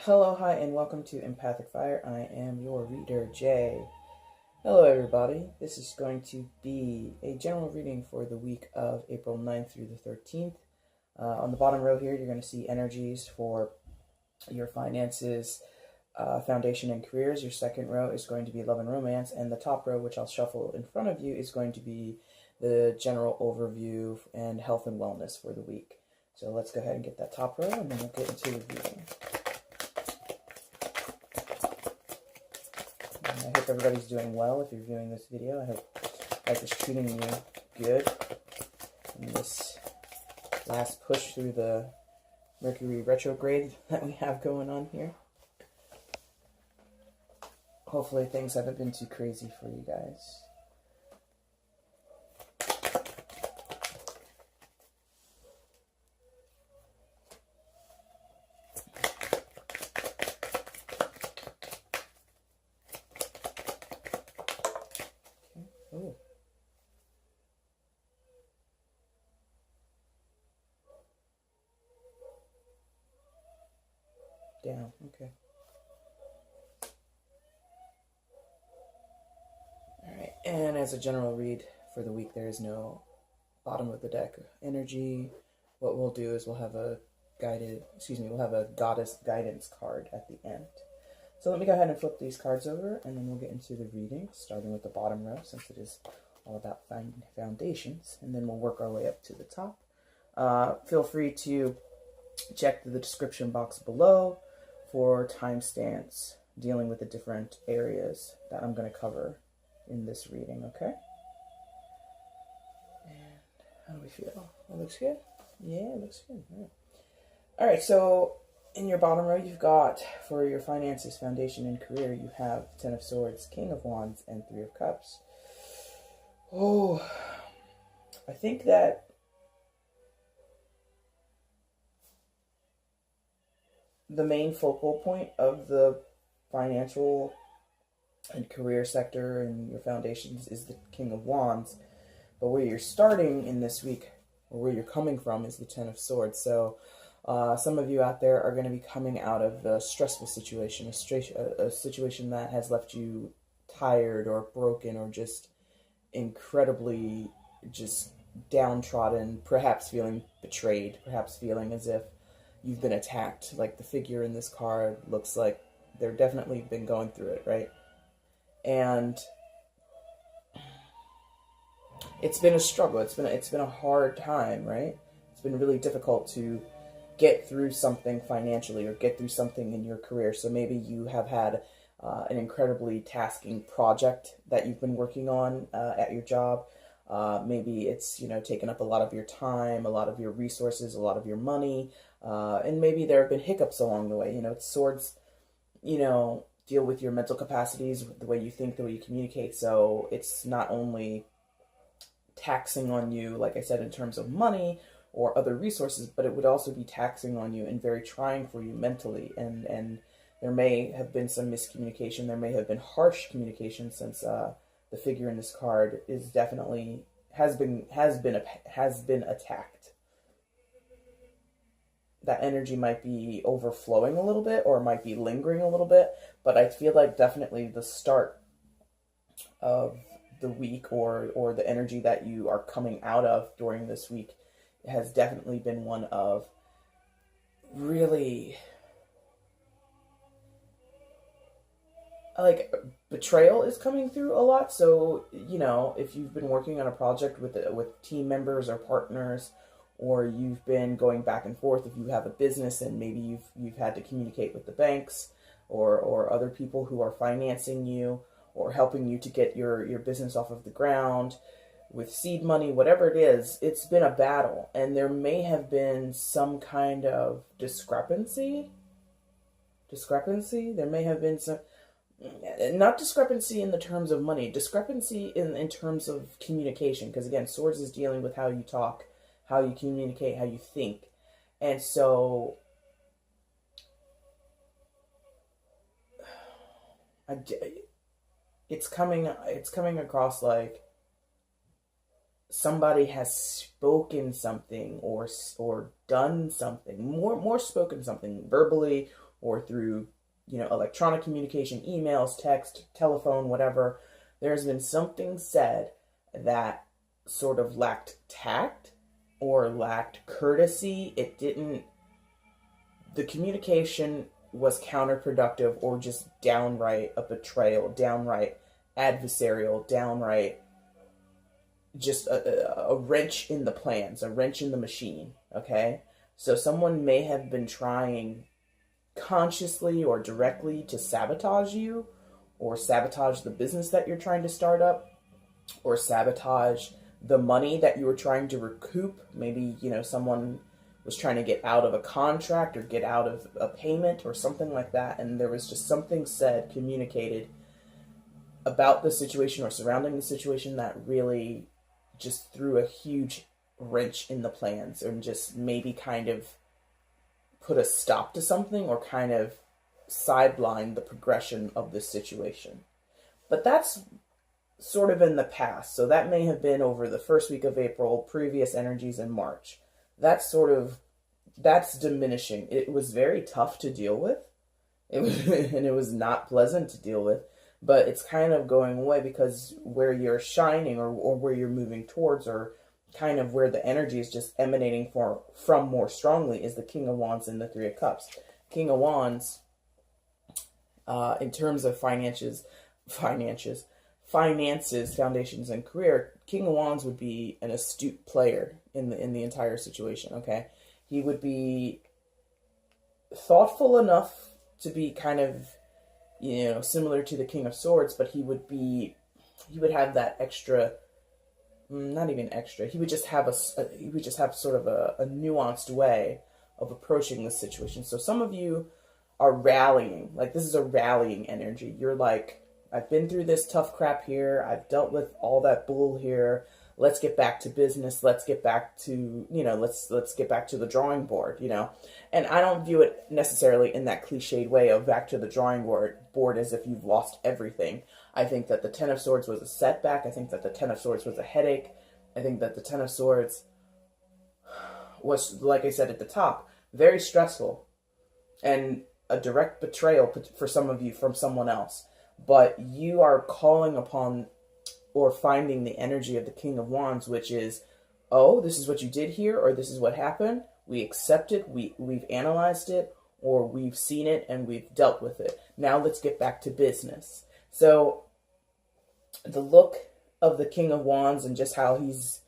Hello, hi, and welcome to EmpathicFire. I am your reader, Jay. Hello, everybody. This is going to be a general reading for the week of April 9th through the 13th. On the bottom row here, you're going to see energies for your finances, foundation, and careers. Your second row is going to be love and romance, and the top row, which I'll shuffle in front of you, is going to be the general overview and health and wellness for the week. So let's go ahead and get that top row, and then we'll get into the reading. I hope everybody's doing well. If you're viewing this video, I hope life is treating you good in this last push through the Mercury retrograde that we have going on here. Hopefully things haven't been too crazy for you guys. Oh. Down, okay. Alright, and as a general read for the week, there is no bottom of the deck energy. What we'll do is we'll have a goddess guidance card at the end. So let me go ahead and flip these cards over, and then we'll get into the reading, starting with the bottom row, since it is all about foundations, and then we'll work our way up to the top. Feel free to check the description box below for timestamps dealing with the different areas that I'm going to cover in this reading, okay? And how do we feel? That looks good? Yeah, it looks good. All right, so in your bottom row, you've got, for your finances, foundation, and career, you have Ten of Swords, King of Wands, and Three of Cups. Oh, I think that the main focal point of the financial and career sector and your foundations is the King of Wands. But where you're starting in this week, or where you're coming from, is the Ten of Swords. So some of you out there are going to be coming out of a stressful situation, a situation that has left you tired or broken or just incredibly just downtrodden, perhaps feeling betrayed, perhaps feeling as if you've been attacked. Like the figure in this card looks like they're definitely been going through it, right? And it's been a struggle. It's been a hard time, right? It's been really difficult to get through something financially or get through something in your career. So maybe you have had an incredibly tasking project that you've been working on at your job. Maybe it's, taken up a lot of your time, a lot of your resources, a lot of your money, and maybe there have been hiccups along the way. Swords, deal with your mental capacities, the way you think, the way you communicate. So it's not only taxing on you, like I said, in terms of money or other resources, but it would also be taxing on you and very trying for you mentally. And there may have been some miscommunication. There may have been harsh communication, since the figure in this card is definitely has been attacked. That energy might be overflowing a little bit, or might be lingering a little bit, but I feel like definitely the start of the week, or the energy that you are coming out of during this week, has definitely been one of really, like, betrayal is coming through a lot. So, if you've been working on a project with team members or partners, or you've been going back and forth, if you have a business and maybe you've had to communicate with the banks or other people who are financing you or helping you to get your business off of the ground with seed money, whatever it is, it's been a battle. And there may have been some kind of discrepancy. There may have been some, not discrepancy in the terms of money, discrepancy in terms of communication. Because again, Swords is dealing with how you talk, how you communicate, how you think. And so it's coming across like somebody has spoken something or done something, more spoken something verbally or through, electronic communication, emails, text, telephone, whatever, there's been something said that sort of lacked tact or lacked courtesy. The communication was counterproductive, or just downright a betrayal, downright adversarial, downright just a wrench in the plans, a wrench in the machine, okay? So someone may have been trying consciously or directly to sabotage you, or sabotage the business that you're trying to start up, or sabotage the money that you were trying to recoup. Maybe, someone was trying to get out of a contract or get out of a payment or something like that, and there was just something said, communicated about the situation or surrounding the situation that really just threw a huge wrench in the plans, and just maybe kind of put a stop to something, or kind of sidelined the progression of this situation. But that's sort of in the past. So that may have been over the first week of April, previous energies in March. That's diminishing. It was very tough to deal with. And it was not pleasant to deal with, but it's kind of going away, because where you're shining, or where you're moving towards, or kind of where the energy is just emanating from more strongly, is the King of Wands and the Three of Cups. King of Wands, in terms of finances, foundations, and career, King of Wands would be an astute player in the entire situation, okay? He would be thoughtful enough to be kind of, similar to the King of Swords, but he would have that extra, not even extra, he would just have sort of a nuanced way of approaching this situation. So some of you are rallying, like this is a rallying energy. You're like, I've been through this tough crap here. I've dealt with all that bull here. Let's get back to business. Let's get back to, let's get back to the drawing board, And I don't view it necessarily in that cliched way of back to the drawing board as if you've lost everything. I think that the Ten of Swords was a setback. I think that the Ten of Swords was a headache. I think that the Ten of Swords was, like I said at the top, very stressful and a direct betrayal for some of you from someone else. But you are calling upon or finding the energy of the King of Wands, which is, oh, this is what you did here, or this is what happened. We accept it, we've analyzed it, or we've seen it and we've dealt with it. Now let's get back to business. So the look of the King of Wands, and just how he's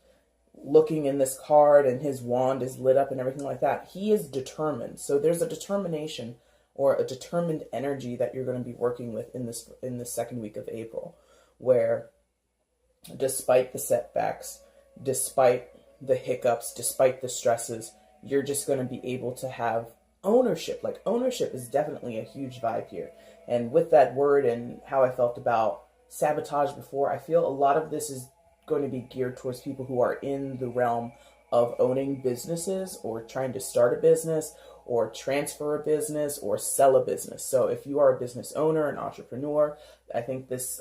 looking in this card, and his wand is lit up and everything like that, he is determined. So there's a determination, or a determined energy that you're going to be working with in this second week of April, where despite the setbacks, despite the hiccups, despite the stresses, you're just going to be able to have ownership. Like, ownership is definitely a huge vibe here. And with that word, and how I felt about sabotage before, I feel a lot of this is going to be geared towards people who are in the realm of owning businesses, or trying to start a business, or transfer a business, or sell a business. So if you are a business owner, an entrepreneur, I think this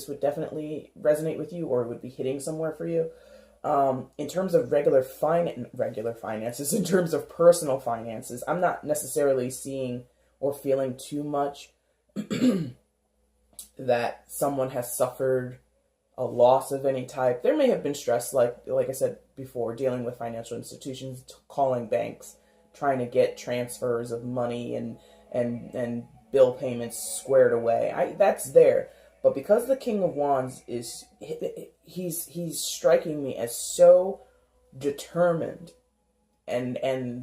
would definitely resonate with you, or it would be hitting somewhere for you. In terms of regular finances, in terms of personal finances, I'm not necessarily seeing or feeling too much that someone has suffered a loss of any type. There may have been stress, like I said before, dealing with financial institutions, calling banks, trying to get transfers of money and bill payments squared away. That's there. But because the King of Wands he's striking me as so determined, and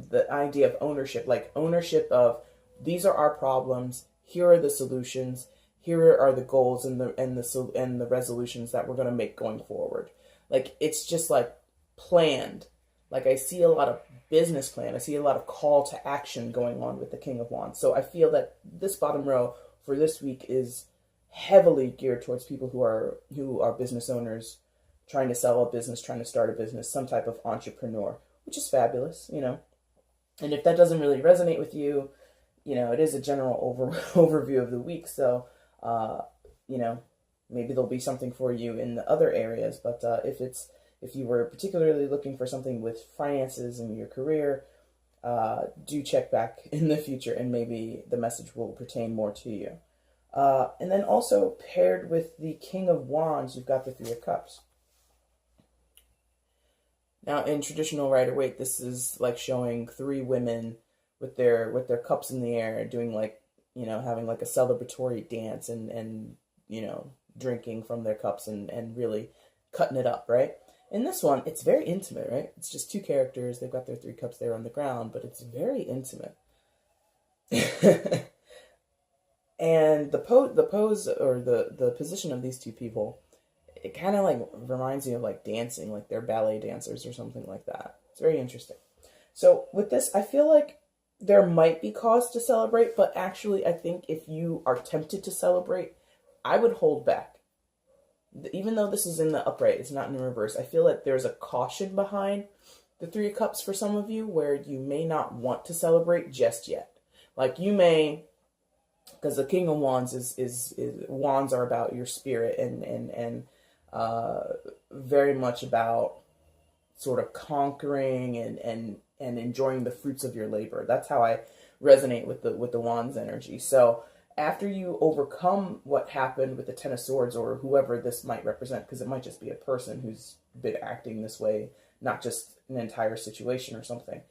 the idea of ownership, like ownership of, these are our problems, here are the solutions, here are the goals and the resolutions that we're going to make going forward. Like, it's just like planned. Like, I see a lot of business plan. I see a lot of call to action going on with the King of Wands. So I feel that this bottom row for this week is heavily geared towards people who are business owners, trying to sell a business, trying to start a business, some type of entrepreneur, which is fabulous, And if that doesn't really resonate with you, it is a general overview of the week. So, maybe there'll be something for you in the other areas. But if you were particularly looking for something with finances and your career, do check back in the future, and maybe the message will pertain more to you. And then also paired with the King of Wands, you've got the Three of Cups. Now, in traditional Rider-Waite, this is like showing three women with their cups in the air, doing like, having like a celebratory dance and drinking from their cups and really cutting it up, right? In this one, it's very intimate, right? It's just two characters. They've got their three cups there on the ground, but it's very intimate. And the pose or the position of these two people, it kind of like reminds me of like dancing, like they're ballet dancers or something like that. It's very interesting. So with this, I feel like there might be cause to celebrate, but actually I think if you are tempted to celebrate, I would hold back. Even though this is in the upright, it's not in the reverse, I feel like there's a caution behind the Three of Cups for some of you where you may not want to celebrate just yet. Like you may, because the King of Wands is wands are about your spirit and very much about sort of conquering and enjoying the fruits of your labor. That's how I resonate with the Wands energy. So after you overcome what happened with the Ten of Swords or whoever this might represent, because it might just be a person who's been acting this way, not just an entire situation or something.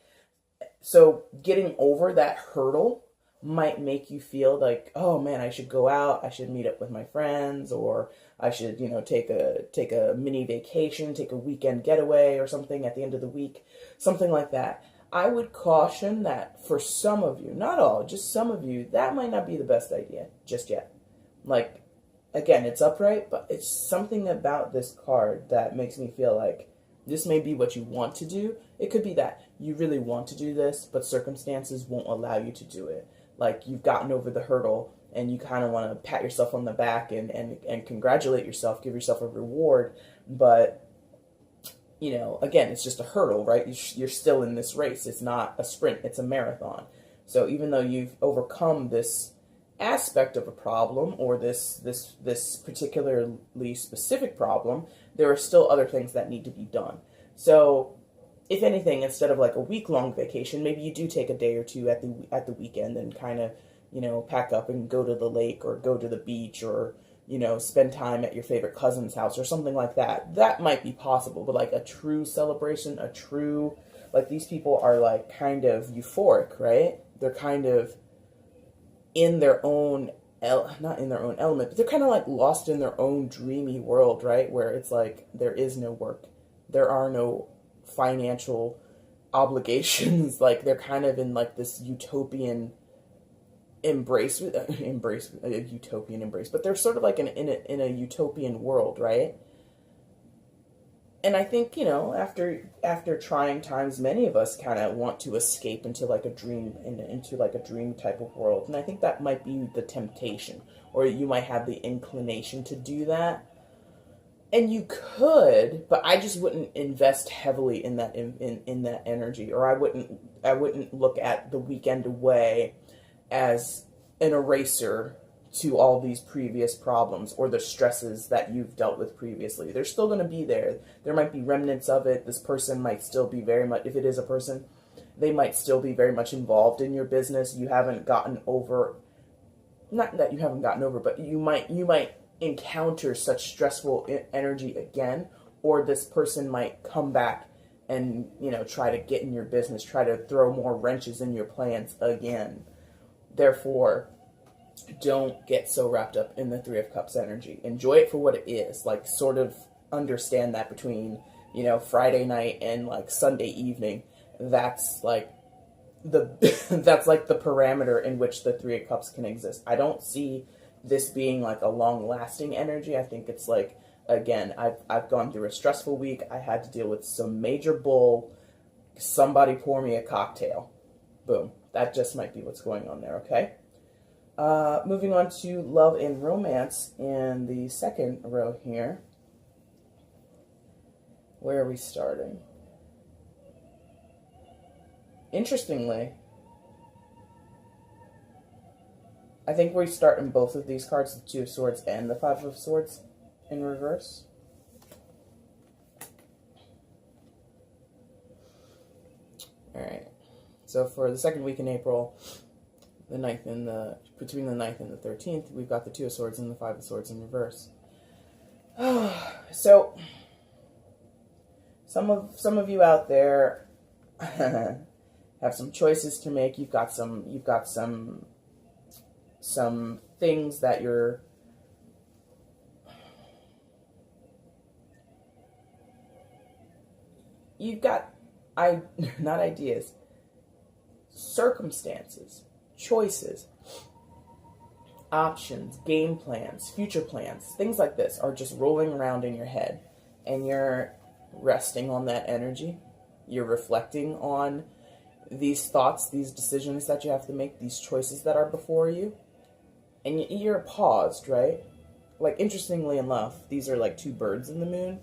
So getting over that hurdle might make you feel like, oh man, I should go out, I should meet up with my friends, or I should, take a mini vacation, take a weekend getaway or something at the end of the week, something like that. I would caution that for some of you, not all, just some of you, that might not be the best idea just yet. Like, again, it's upright, but it's something about this card that makes me feel like this may be what you want to do. It could be that you really want to do this, but circumstances won't allow you to do it. Like you've gotten over the hurdle and you kind of want to pat yourself on the back and congratulate yourself, give yourself a reward. But, again, it's just a hurdle, right? You're still in this race. It's not a sprint, it's a marathon. So even though you've overcome this aspect of a problem or this particularly specific problem, there are still other things that need to be done. So if anything, instead of like a week-long vacation, maybe you do take a day or two at the weekend and kind of, pack up and go to the lake or go to the beach or, spend time at your favorite cousin's house or something like that. That might be possible, but like a true celebration, like these people are like kind of euphoric, right? They're kind of in their own, not in their own element, but they're kind of like lost in their own dreamy world, right? Where it's like there is no work. There are no financial obligations. Like they're kind of in like this utopian embrace, a utopian embrace, but they're sort of like in a utopian world, right? And I think, after trying times, many of us kind of want to escape into like a dream, into like a dream type of world. And I think that might be the temptation, or you might have the inclination to do that. And you could, but I just wouldn't invest heavily in that in that energy, or I wouldn't look at the weekend away as an eraser to all these previous problems or the stresses that you've dealt with previously. They're still going to be there. There might be remnants of it. This person might still be very much, if it is a person, they might still be very much involved in your business. You haven't gotten over, not that you haven't gotten over, but you might encounter such stressful energy again, or this person might come back and, try to get in your business, try to throw more wrenches in your plans again. Therefore, don't get so wrapped up in the Three of Cups energy. Enjoy it for what it is. Like, sort of understand that between, Friday night and like Sunday evening, that's like that's like the parameter in which the Three of Cups can exist. I don't see this being like a long-lasting energy. I think it's like, again, I've gone through a stressful week. I had to deal with some major bull. Somebody pour me a cocktail. Boom. That just might be what's going on there, okay? Moving on to love and romance in the second row here. Where are we starting? Interestingly, I think we start in both of these cards, the Two of Swords and the Five of Swords in reverse. Alright. So for the second week in April, between the 9th and the 13th, we've got the Two of Swords and the Five of Swords in reverse. So some of you out there have some choices to make. You've got some things that not ideas, circumstances, choices, options, game plans, future plans, things like this are just rolling around in your head, and you're resting on that energy. You're reflecting on these thoughts, these decisions that you have to make, these choices that are before you, and you're paused, right? Like, interestingly enough, these are like two birds in the moon,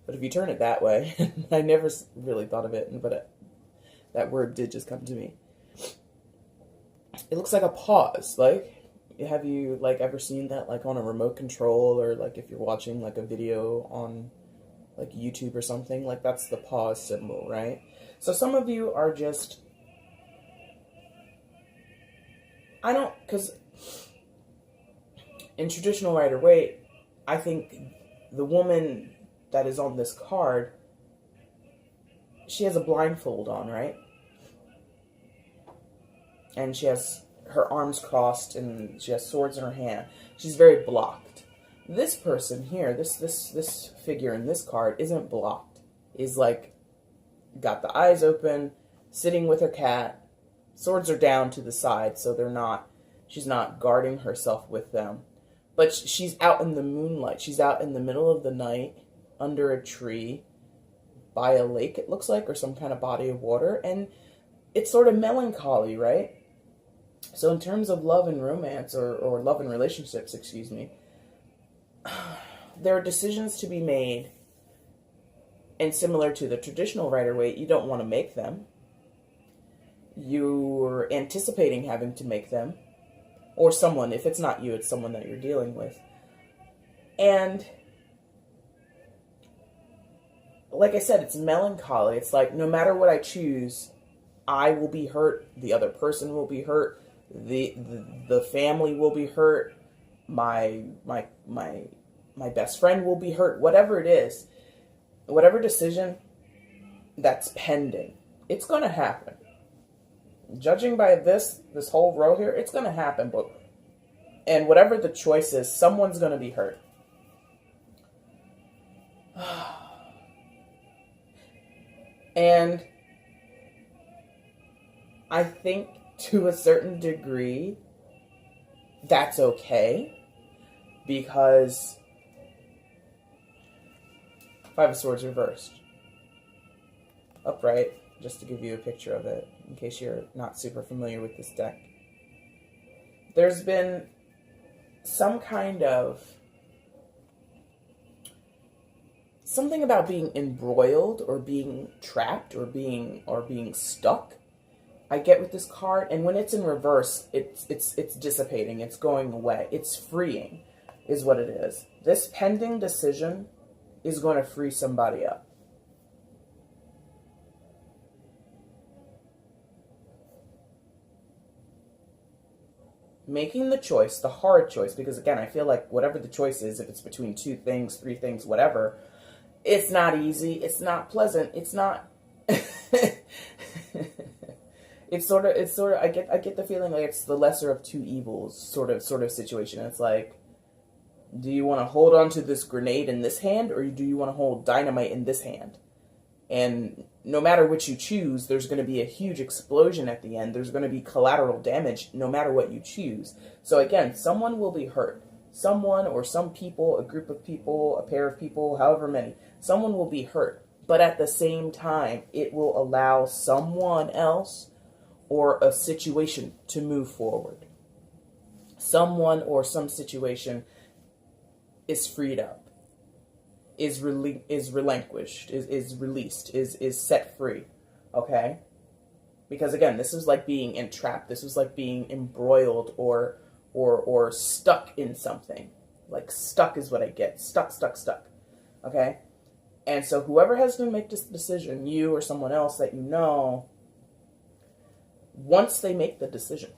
but if you turn it that way, I never really thought of it, but that word did just come to me. It looks like a pause. Like, have you like ever seen that like on a remote control, or like if you're watching like a video on like YouTube or something? Like, that's the pause symbol, right? So some of you are just, because in traditional Rider-Waite, I think the woman that is on this card, she has a blindfold on, right? And she has her arms crossed, and she has swords in her hand. She's very blocked. This person here, this figure in this card isn't blocked. Is like got the eyes open, sitting with her cat. Swords are down to the side, so she's not guarding herself with them. But she's out in the moonlight. She's out in the middle of the night, under a tree, by a lake, it looks like, or some kind of body of water. And it's sort of melancholy, right? So in terms of love and romance, or love and relationships, excuse me, there are decisions to be made. And similar to the traditional Rider-Waite, you don't want to make them. You're anticipating having to make them. Or someone, if it's not you, it's someone that you're dealing with. And like I said, it's melancholy. It's like, no matter what I choose, I will be hurt. The other person will be hurt. The family will be hurt. My best friend will be hurt. Whatever it is, whatever decision that's pending, it's going to happen. Judging by this whole row here, it's going to happen. And whatever the choice is, someone's going to be hurt. And I think to a certain degree, that's okay, because Five of Swords reversed. Upright, just to give you a picture of it, in case you're not super familiar with this deck. There's been some kind of something about being embroiled, or being trapped, or being stuck. I get with this card, and when it's in reverse, it's dissipating, it's going away, it's freeing, is what it is. This pending decision is going to free somebody up. Making the choice, the hard choice, because again, I feel like whatever the choice is, if it's between two things, three things, whatever, it's not easy, it's not pleasant, it's not it's sort of I get the feeling like it's the lesser of two evils sort of situation. It's like, do you want to hold on to this grenade in this hand, or do you want to hold dynamite in this hand? And no matter which you choose, there's going to be a huge explosion at the end. There's going to be collateral damage no matter what you choose. So again, someone will be hurt. Someone, or some people, a group of people, a pair of people, however many, someone will be hurt. But at the same time, it will allow someone else or a situation to move forward. Someone or some situation is freed up, is relinquished, is released, is set free, okay? Because again, this is like being entrapped. This is like being embroiled or stuck in something. Like, stuck is what I get. Stuck, okay? And so whoever has to make this decision, you or someone else that you know, once they make the decision.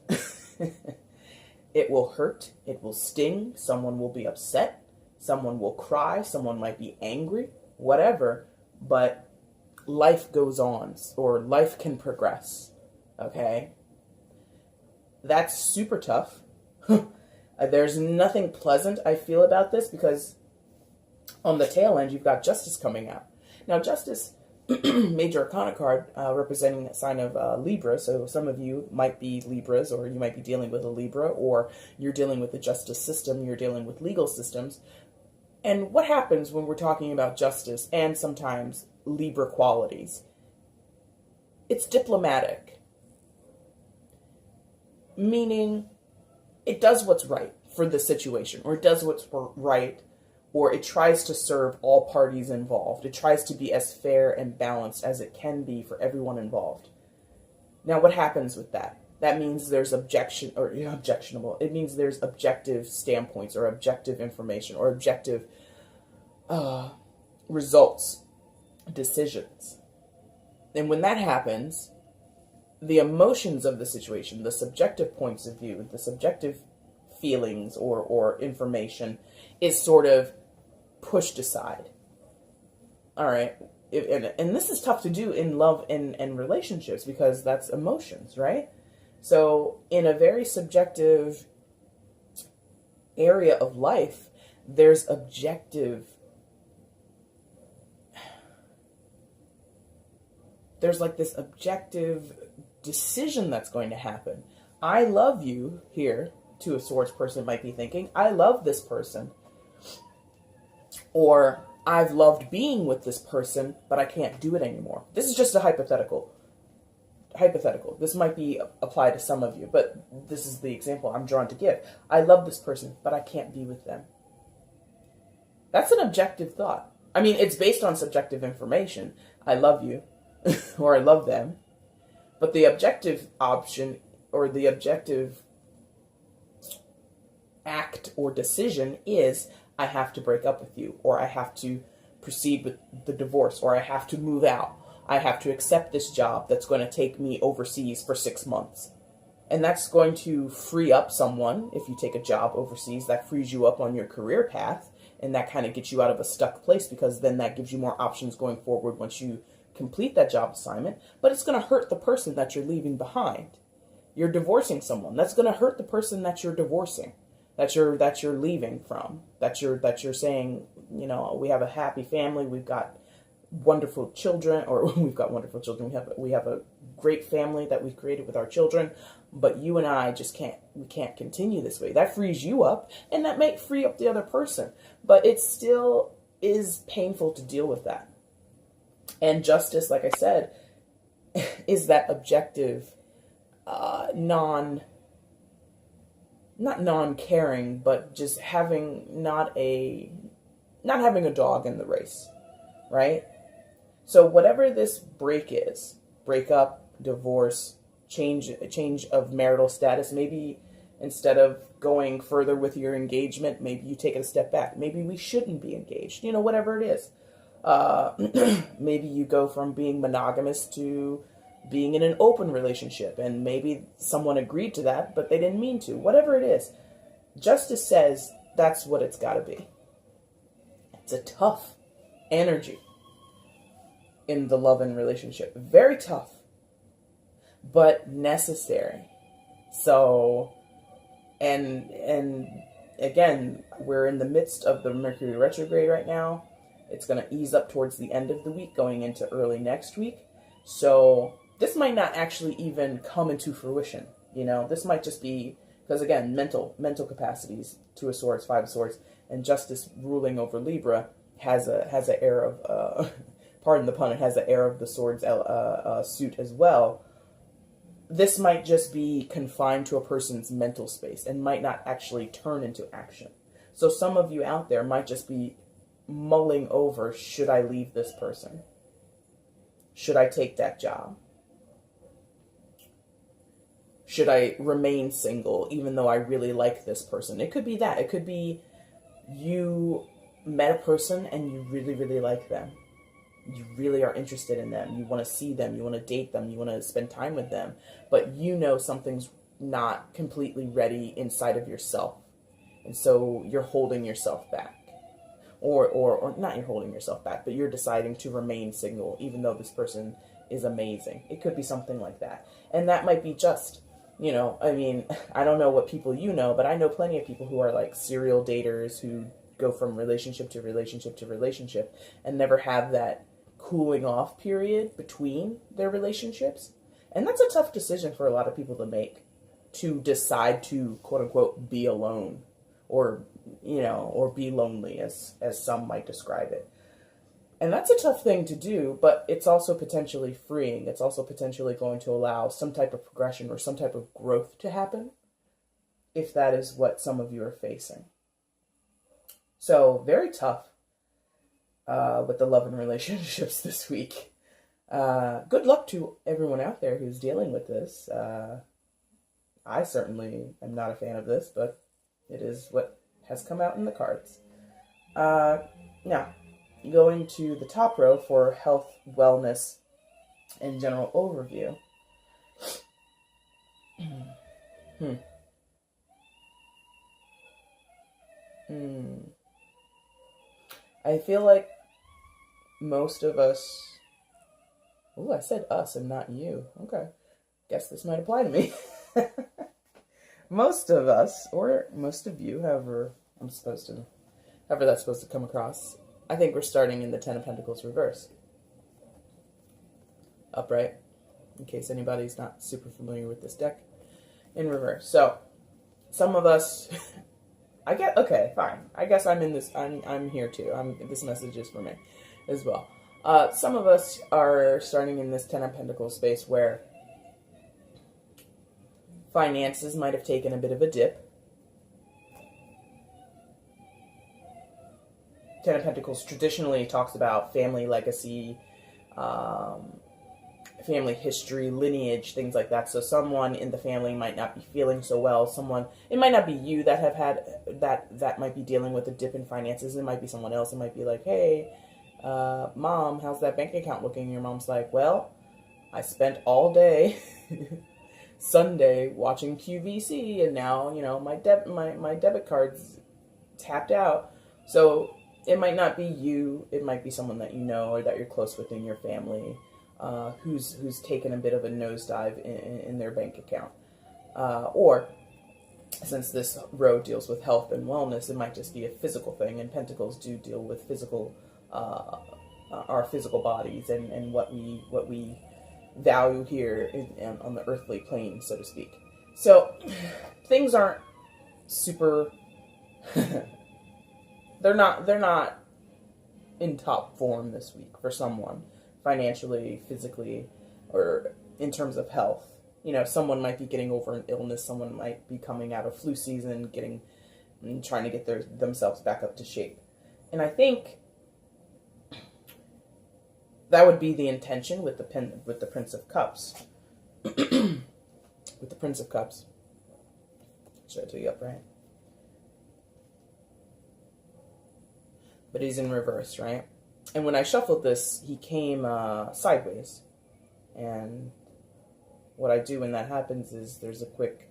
It will hurt, it will sting, someone will be upset, someone will cry, someone might be angry, whatever, but life goes on, or life can progress, okay? That's super tough. There's nothing pleasant I feel about this, because on the tail end, you've got Justice coming out. Now, Justice, major arcana card, representing a sign of Libra, so some of you might be Libras, or you might be dealing with a Libra, or you're dealing with the justice system, you're dealing with legal systems. And what happens when we're talking about justice, and sometimes Libra qualities? It's diplomatic. Meaning, it does what's right for the situation, or it does what's right, or it tries to serve all parties involved. It tries to be as fair and balanced as it can be for everyone involved. Now, what happens with that? That means there's objectionable. It means there's objective standpoints, or objective information, or objective results, decisions. And when that happens, the emotions of the situation, the subjective points of view, the subjective feelings or information is sort of pushed aside. All right. And this is tough to do in love and relationships, because that's emotions, right? So in a very subjective area of life, there's like this objective decision that's going to happen. I love you here, Two of Swords person might be thinking, I love this person. Or, I've loved being with this person, but I can't do it anymore. This is just a hypothetical. This might be applied to some of you, but this is the example I'm drawn to give. I love this person, but I can't be with them. That's an objective thought. I mean, it's based on subjective information. I love you, or I love them. But the objective option, or the objective act or decision is, I have to break up with you, or I have to proceed with the divorce, or I have to move out. I have to accept this job that's going to take me overseas for 6 months. And that's going to free up someone. If you take a job overseas, that frees you up on your career path, and that kind of gets you out of a stuck place, because then that gives you more options going forward once you complete that job assignment. But it's going to hurt the person that you're leaving behind. You're divorcing someone. That's going to hurt the person that you're divorcing, that you're leaving from, that you're saying, you know, we have a happy family, we've got wonderful children, or we have a great family that we've created with our children, but you and I we can't continue this way. That frees you up, and that might free up the other person, but it still is painful to deal with that. And justice, like I said, is that objective, not non-caring, but just not having a dog in the race, right? So whatever this breakup, divorce, change of marital status, maybe instead of going further with your engagement, maybe you take it a step back. Maybe we shouldn't be engaged, you know, whatever it is. Maybe you go from being monogamous to being in an open relationship, and maybe someone agreed to that, but they didn't mean to. Whatever it is, justice says that's what it's got to be. It's a tough energy in the love and relationship. Very tough, but necessary. So, and again, we're in the midst of the Mercury retrograde right now. It's going to ease up towards the end of the week, going into early next week. So this might not actually even come into fruition. You know, this might just be, because again, mental capacities, Two of Swords, Five of Swords, and Justice ruling over Libra has an air of, pardon the pun, it has an air of the Swords suit as well. This might just be confined to a person's mental space and might not actually turn into action. So some of you out there might just be mulling over, should I leave this person? Should I take that job? Should I remain single even though I really like this person? It could be that. It could be you met a person and you really, really like them. you really are interested in them. You want to see them. You want to date them. You want to spend time with them. But you know something's not completely ready inside of yourself. And so you're holding yourself back. Or not you're holding yourself back, but you're deciding to remain single even though this person is amazing. It could be something like that. And that might be just, you know, I mean, I don't know what people you know, but I know plenty of people who are like serial daters who go from relationship to relationship to relationship and never have that cooling off period between their relationships. And that's a tough decision for a lot of people to make, to decide to quote unquote be alone, or, you know, or be lonely as some might describe it. And that's a tough thing to do, but it's also potentially freeing. It's also potentially going to allow some type of progression or some type of growth to happen, if that is what some of you are facing. So very tough with the love and relationships this week. Good luck to everyone out there who's dealing with this. I certainly am not a fan of this, but it is what has come out in the cards. Now, going to the top row for health, wellness, and general overview. I feel like most of us... Oh, I said us and not you. Okay. Guess this might apply to me. Most of us, or most of you, however that's supposed to come across, I think we're starting in the Ten of Pentacles reverse. Upright, in case anybody's not super familiar with this deck, in reverse. So, some of us, okay, fine. I guess I'm in this, I'm here too. This message is for me as well. Some of us are starting in this Ten of Pentacles space where finances might have taken a bit of a dip. Ten of Pentacles traditionally talks about family legacy, family history, lineage, things like that. So someone in the family might not be feeling so well. It might not be you that have had that might be dealing with a dip in finances. It might be someone else. It might be like, hey, Mom, how's that bank account looking? And your mom's like, well, I spent all day Sunday watching QVC, and now, you know, my debit card's tapped out. So it might not be you. It might be someone that you know or that you're close with in your family, who's taken a bit of a nosedive in their bank account. Or, since this row deals with health and wellness, it might just be a physical thing, and Pentacles do deal with physical, our physical bodies and what we value here on the earthly plane, so to speak. So things aren't super they're not in top form this week for someone, financially, physically, or in terms of health. You know, someone might be getting over an illness, someone might be coming out of flu season, trying to get themselves back up to shape. And I think that would be the intention with the Prince of Cups. With the Prince of Cups. Should I do you upright? But he's in reverse, right? And when I shuffled this, he came sideways. And what I do when that happens is there's a quick,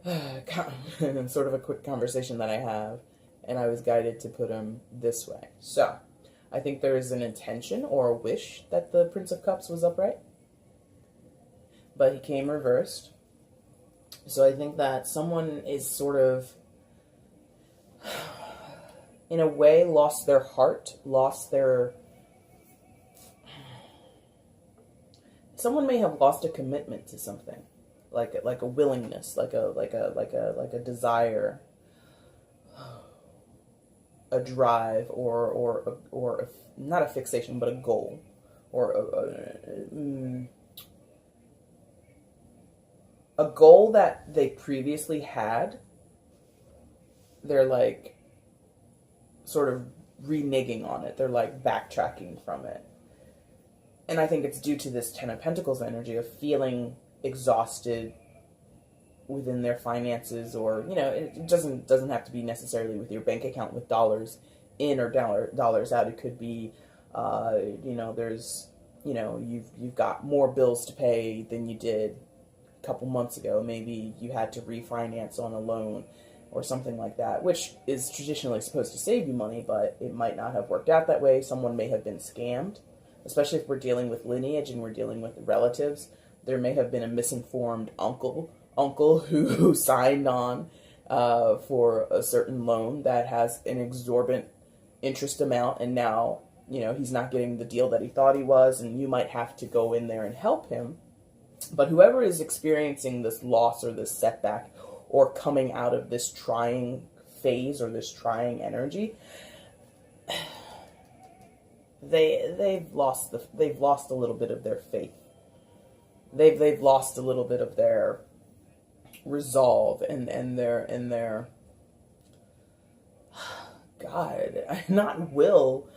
sort of a quick conversation that I have, and I was guided to put him this way. So, I think there is an intention or a wish that the Prince of Cups was upright, but he came reversed. So I think that someone is sort of, in a way, lost their heart, someone may have lost a commitment to something, like a willingness, like a desire, a drive, or not a fixation, but a goal, or a goal that they previously had. They're like sort of reneging on it. They're like backtracking from it. And I think it's due to this Ten of Pentacles energy of feeling exhausted within their finances, or, you know, it doesn't have to be necessarily with your bank account with dollars in or dollars out. It could be You know, there's, you know, you've got more bills to pay than you did a couple months ago. Maybe you had to refinance on a loan or something like that, which is traditionally supposed to save you money, but it might not have worked out that way. Someone may have been scammed, especially if we're dealing with lineage and we're dealing with relatives. There may have been a misinformed uncle who signed on for a certain loan that has an exorbitant interest amount, and now, you know, he's not getting the deal that he thought he was, and you might have to go in there and help him. But whoever is experiencing this loss or this setback or coming out of this trying phase or this trying energy, they've lost a little bit of their faith. They've lost a little bit of their resolve and their God, not will.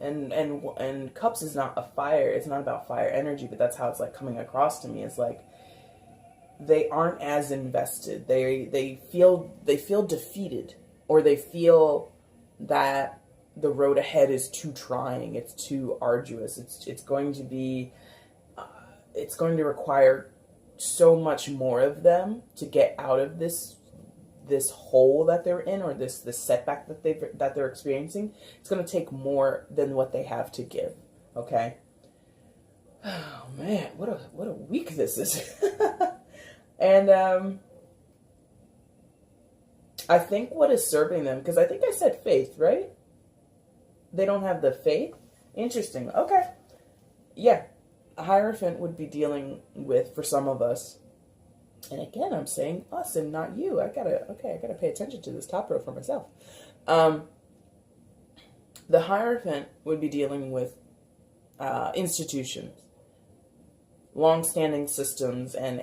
And cups is not a fire. It's not about fire energy, but that's how it's like coming across to me. It's like they aren't as invested. They feel defeated, or they feel that the road ahead is too trying. It's too arduous. It's going to be it's going to require so much more of them to get out of this hole that they're in, or this setback that they're experiencing. It's going to take more than what they have to give. Okay. Oh man, what a week this is. And I think what is serving them, because I think I said faith, right? They don't have the faith. Interesting. Okay. Yeah. A Hierophant would be dealing with, for some of us, and again, I'm saying us and not you. I gotta pay attention to this top row for myself. The Hierophant would be dealing with institutions, long-standing systems, and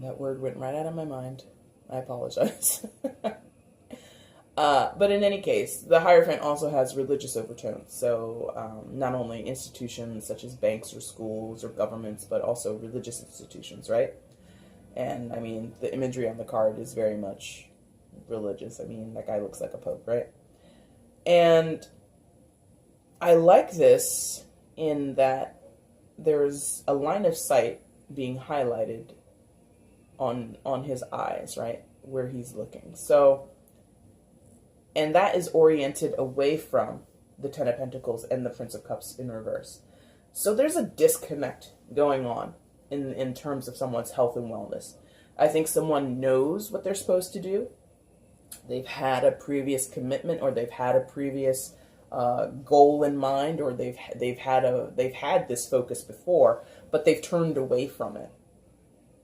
that word went right out of my mind. I apologize. But in any case, the Hierophant also has religious overtones. So not only institutions such as banks or schools or governments, but also religious institutions, right? And I mean, the imagery on the card is very much religious. I mean, that guy looks like a pope, right? And I like this in that there's a line of sight being highlighted on his eyes, right? Where he's looking. So, and that is oriented away from the Ten of Pentacles and the Prince of Cups in reverse. So there's a disconnect going on in terms of someone's health and wellness. I think someone knows what they're supposed to do. They've had a previous commitment, or they've had a previous goal in mind, or they've had this focus before, but they've turned away from it.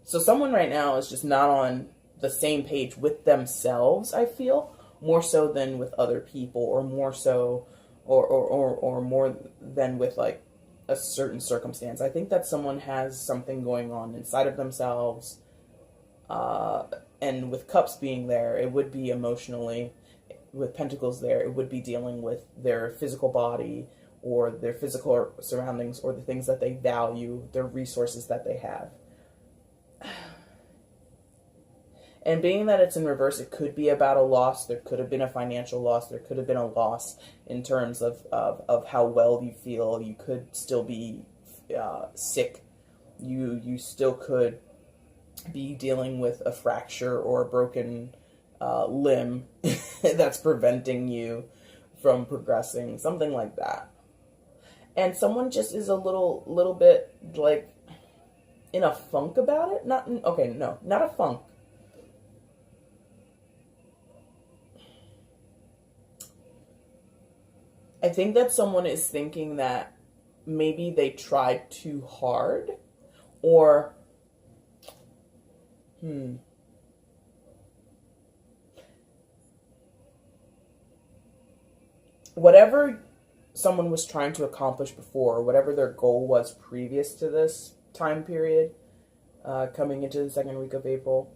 So someone right now is just not on the same page with themselves, I feel, more so than with other people, or more so, or more than with like a certain circumstance. I think that someone has something going on inside of themselves, and with Cups being there, it would be emotionally. With Pentacles there, it would be dealing with their physical body, or their physical surroundings, or the things that they value, their resources that they have. And being that it's in reverse, it could be about a loss. There could have been a financial loss. There could have been a loss in terms of how well you feel. You could still be sick. You still could be dealing with a fracture or a broken limb that's preventing you from progressing. Something like that. And someone just is a little bit like in a funk about it. Not a funk. I think that someone is thinking that maybe they tried too hard, or whatever someone was trying to accomplish before, or whatever their goal was previous to this time period, coming into the second week of April.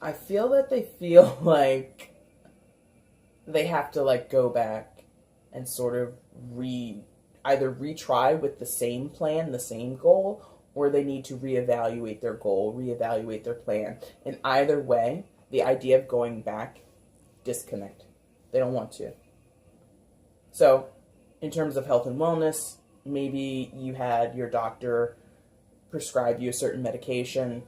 I feel that they feel like they have to like go back and sort of either retry with the same plan, the same goal, or they need to reevaluate their goal, reevaluate their plan. And either way, the idea of going back, disconnect. They don't want to. So, in terms of health and wellness, maybe you had your doctor prescribe you a certain medication,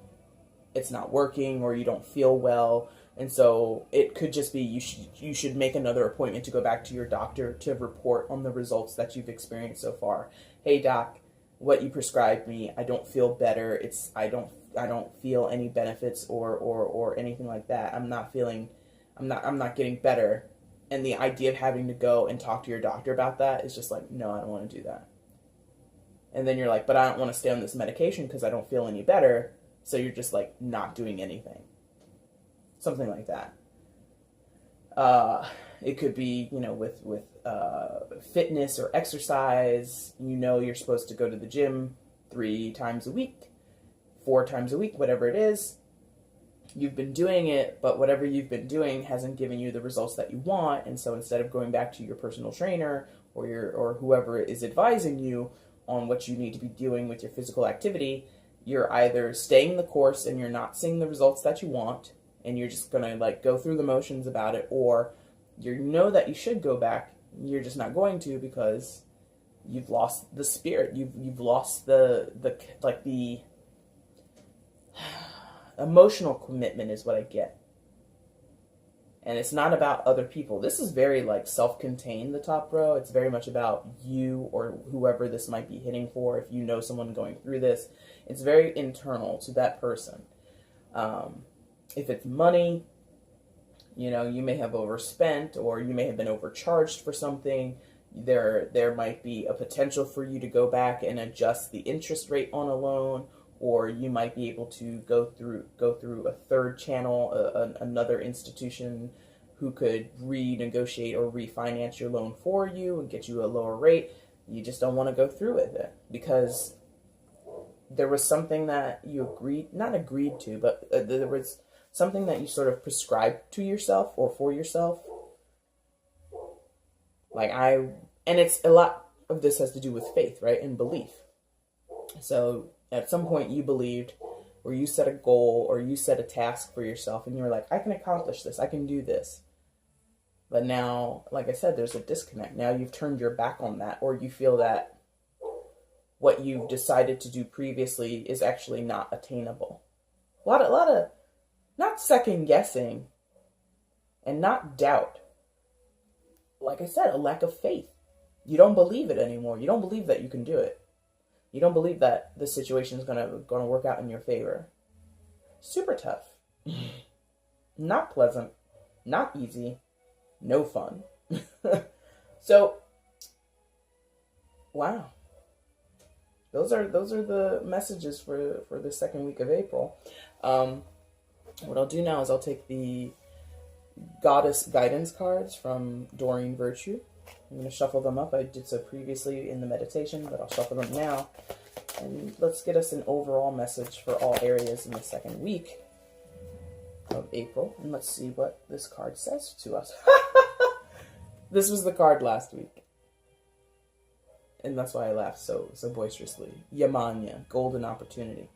it's not working, or you don't feel well, and so it could just be you should make another appointment to go back to your doctor to report on the results that you've experienced so far. Hey doc, what you prescribed me, I don't feel better. I don't feel any benefits or anything like that. I'm not getting better. And the idea of having to go and talk to your doctor about that is just like, no, I don't want to do that. And then you're like, but I don't want to stay on this medication because I don't feel any better. So you're just like not doing anything. Something like that. It could be, with fitness or exercise. You're supposed to go to the gym 3 times a week, 4 times a week, whatever it is. You've been doing it, but whatever you've been doing hasn't given you the results that you want. And so instead of going back to your personal trainer or whoever is advising you on what you need to be doing with your physical activity, you're either staying the course and you're not seeing the results that you want, and you're just going to go through the motions about it, or you know that you should go back, you're just not going to because you've lost the spirit. You've lost the emotional commitment is what I get. And it's not about other people. This is very self-contained, the top row. It's very much about you or whoever this might be hitting for. If you know someone going through this, it's very internal to that person. If it's money, you may have overspent, or you may have been overcharged for something. There might be a potential for you to go back and adjust the interest rate on a loan, or you might be able to go through a third channel, another institution who could renegotiate or refinance your loan for you and get you a lower rate. You just don't want to go through with it because there was something that you not agreed to, but there was something that you sort of prescribed to yourself or for yourself. And it's a lot of this has to do with faith, right? And belief. So at some point you believed, or you set a goal, or you set a task for yourself, and you were like, I can accomplish this, I can do this. But now, like I said, there's a disconnect. Now you've turned your back on that, or you feel that what you've decided to do previously is actually not attainable. A lot of not second guessing and not doubt. Like I said, a lack of faith. You don't believe it anymore. You don't believe that you can do it. You don't believe that the situation is gonna work out in your favor. Super tough. Not pleasant. Not easy. No fun. So, wow. Those are the messages for the second week of April. What I'll do now is I'll take the Goddess Guidance cards from Doreen Virtue. I'm going to shuffle them up. I did so previously in the meditation, but I'll shuffle them now. And let's get us an overall message for all areas in the second week of April. And let's see what this card says to us. This was the card last week. And that's why I laughed so boisterously. Yamanya, golden opportunity.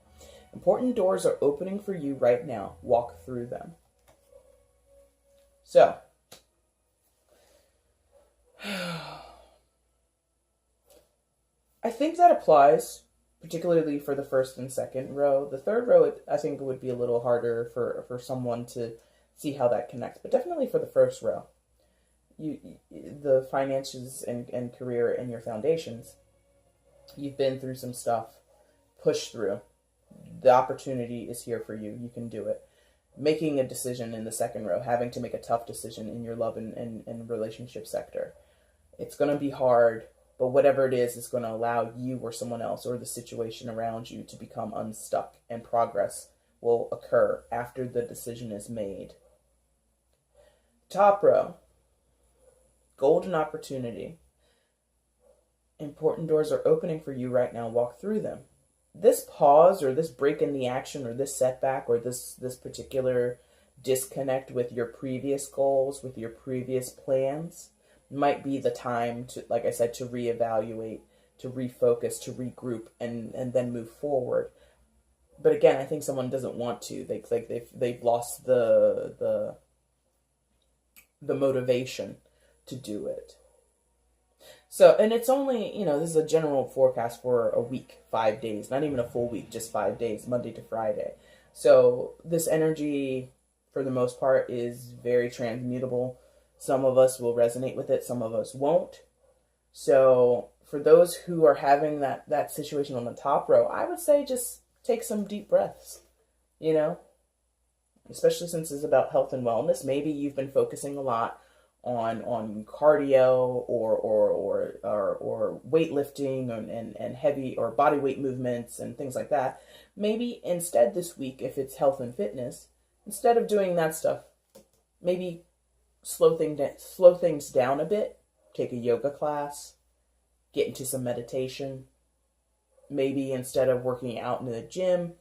Important doors are opening for you right now. Walk through them. So, I think that applies particularly for the first and second row. The third row, I think it would be a little harder for someone to see how that connects, but definitely for the first row. The finances and career and your foundations, you've been through some stuff, push through. The opportunity is here for you. You can do it. Making a decision in the second row, having to make a tough decision in your love and relationship sector. It's going to be hard, but whatever it is going to allow you or someone else or the situation around you to become unstuck, and progress will occur after the decision is made. Top row, golden opportunity. Important doors are opening for you right now. Walk through them. This pause or this break in the action or this setback or this particular disconnect with your previous goals, with your previous plans, might be the time to, like I said, to reevaluate refocus, to regroup, and then move forward. But again, I think someone doesn't want to. They've lost the motivation to do it. So, and it's only, this is a general forecast for a week, 5 days, not even a full week, just 5 days, Monday to Friday. So this energy, for the most part, is very transmutable. Some of us will resonate with it, some of us won't. So for those who are having that situation on the top row, I would say just take some deep breaths, especially since it's about health and wellness. Maybe you've been focusing a lot on cardio or weightlifting and heavy or body weight movements and things like that. Maybe instead this week, if it's health and fitness, instead of doing that stuff, maybe slow things down a bit. Take a yoga class, get into some meditation. Maybe instead of working out in the gym,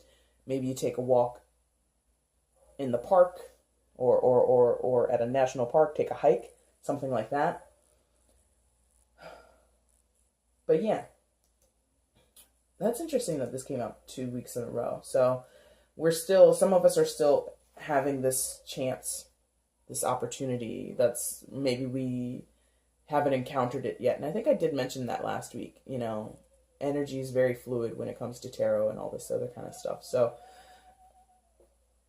maybe you take a walk in the park, or at a national park, take a hike, something like that. But yeah, that's interesting that this came out 2 weeks in a row. So some of us are still having this chance, this opportunity that's maybe we haven't encountered it yet. And I think I did mention that last week. Energy is very fluid when it comes to tarot and all this other kind of stuff. So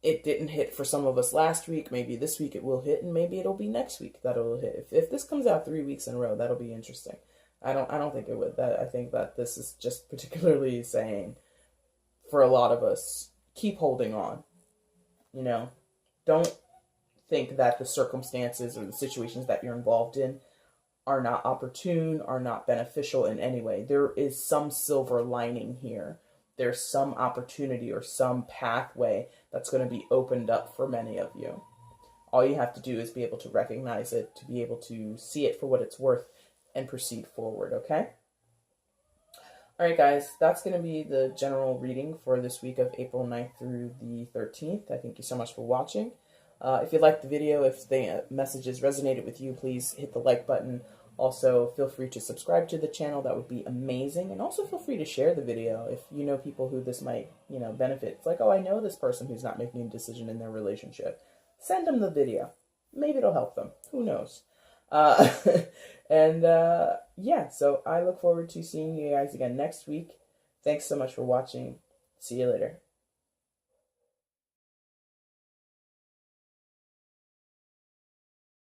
it didn't hit for some of us last week. Maybe this week it will hit, and maybe it'll be next week that it will hit. If this comes out 3 weeks in a row, that'll be interesting. I don't think it would. I think that this is just particularly saying, for a lot of us, keep holding on. Don't think that the circumstances or the situations that you're involved in are not opportune, are not beneficial in any way. There is some silver lining here. There's some opportunity or some pathway that's going to be opened up for many of you. All you have to do is be able to recognize it, to be able to see it for what it's worth, and proceed forward, okay? All right, guys, that's going to be the general reading for this week of April 9th through the 13th. I thank you so much for watching. If you liked the video, if the messages resonated with you, please hit the like button. Also, feel free to subscribe to the channel. That would be amazing. And also feel free to share the video if you know people who this might, benefit. It's like, oh, I know this person who's not making a decision in their relationship. Send them the video. Maybe it'll help them. Who knows? Yeah, so I look forward to seeing you guys again next week. Thanks so much for watching. See you later.